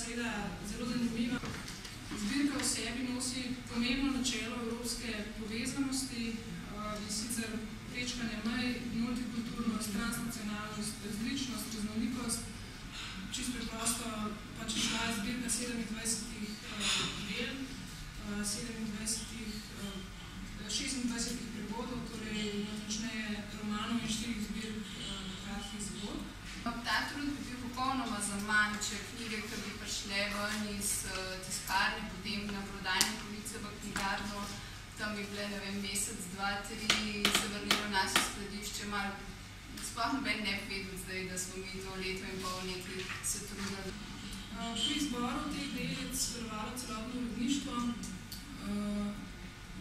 seveda zelo zanimiva. Zbirka v sebi nosi pomembno načelo evropske povezanosti, in sicer prečkanje mej, multikulturnost, transnacionalnost, različnost, raznolikost. Čisto preprosto pač šla je zbirka 27 del, 26 prevodov, torej natančneje romanov in 4 zbirk kratkih zgodb. Ta trud bi bil popolnoma zaman, če knjige, ki bi prišle ven iz tiskarne, potem na prodajne police v knjigarno, tam bi bile, ne vem, mesec, 2, 3, se vrnilo naše skladišče, malo sploh noben ne bi vedel zdaj, da smo mi to leto in pol nekaj se trudili. Pri izboru teh del je sodelovalo celotno uredništvo,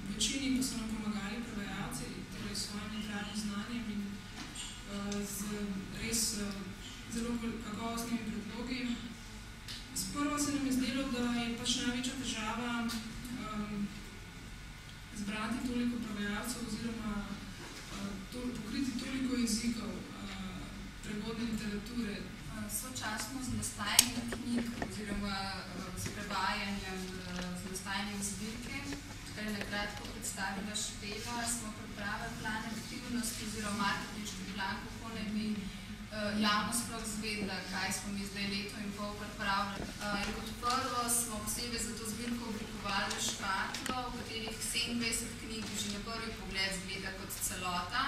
večini pa so nam pomagali prevajalci, torej s svojim literarnim znanjem in z res zelo kakovostnimi predlogi. Sprva se nam je zdelo, da je pač največja težava zbrati toliko prevajalcev oziroma pokriti toliko jezikov prevodne literature. Sočasno z nastajanjem knjig oziroma s prevajanjem, z nastajanjem zbirke, kar je nakratko predstavila Špela, smo pripravili plan aktivnosti oziroma marketinški plan, kako ne bi javnost sploh zvedela, kaj smo mi zdaj leto in pol pripravili. In kot prvo smo posebej za to zbirko oblikovali škatlo, v katerih 27 knjig že na prvi pogled zgleda kot celota.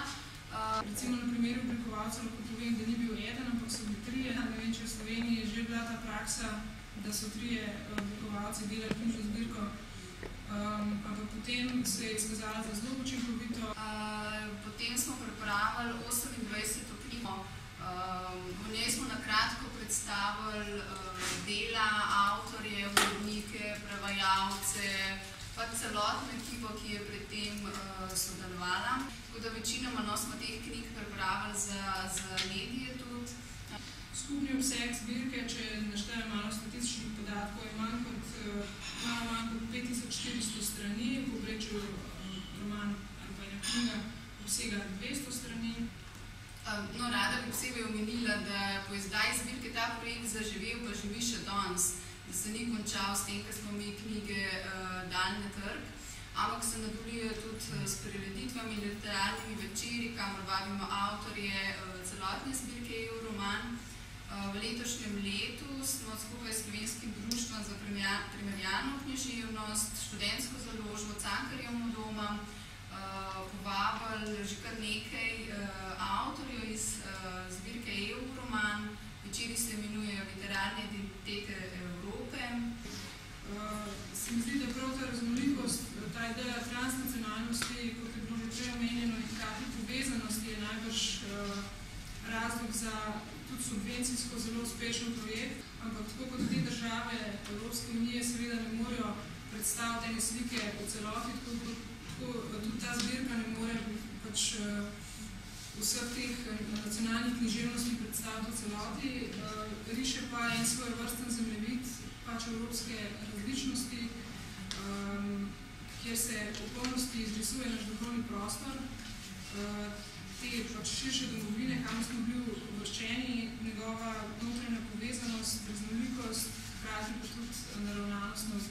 Recimo na primeru oblikovalcev lahko povem, da ni bil eden, ampak so bili 3. Ne vem, če v Sloveniji je že bila ta praksa, da so 3 oblikovalci delali knjižno zbirko, ampak potem se je izkazala za zelo učinkovito. Potem smo pripravili 28 knjigo. V njej smo nakratko predstavili dela, avtorje, urednike, prevajalce, pa celotno ekipo, ki je pred tem sodelovala. Tako da večinoma smo teh knjig pripravili za medije tudi. Skupni obseg zbirke, če naštejem malo statističnih podatkov, je malo manj kot 5400 strani, v povprečju roman ali pa ena knjiga obsega 200 strani. No, rada bi posebej omenila, da po izdaji zbirke ta projekt zaživel, pa živi še danes, da se ni končal s tem, ko smo mi knjige dali na trg, ampak se nadaljuje tudi s prireditvami, literarnimi večeri, kamor vabimo avtorje celotne zbirke Euroman. V letošnjem letu smo skupaj s Slovenskim društvom za primerjalno književnost, študentsko založbo, Cankarjevim domom povabili že kar nekaj avtorjev iz zbirke Euroman. Večeri se imenujejo Literarne identitete Evrope. Se mi zdi, da prav ta raznolikost, ta ideja transnacionalnosti, kot je bilo že prej omenjeno, in hkrati povezanosti je najbrž razlog za tudi subvencijsko zelo uspešen projekt, ampak tako kot te države Evropske unije seveda ne morejo predstaviti ene slike v celoti, tako tudi ta zbirka ne more pač vseh teh nacionalnih književnosti predstaviti v celoti, riše pa en svoj vrsten zemljevid pač evropske različnosti, kjer se v polnosti izrisuje naš duhovni prostor, te pač širše domovine, kam smo bili uvrščeni, njegova notranja povezanost, raznolikost, hkrati pa tudi naravnanostno z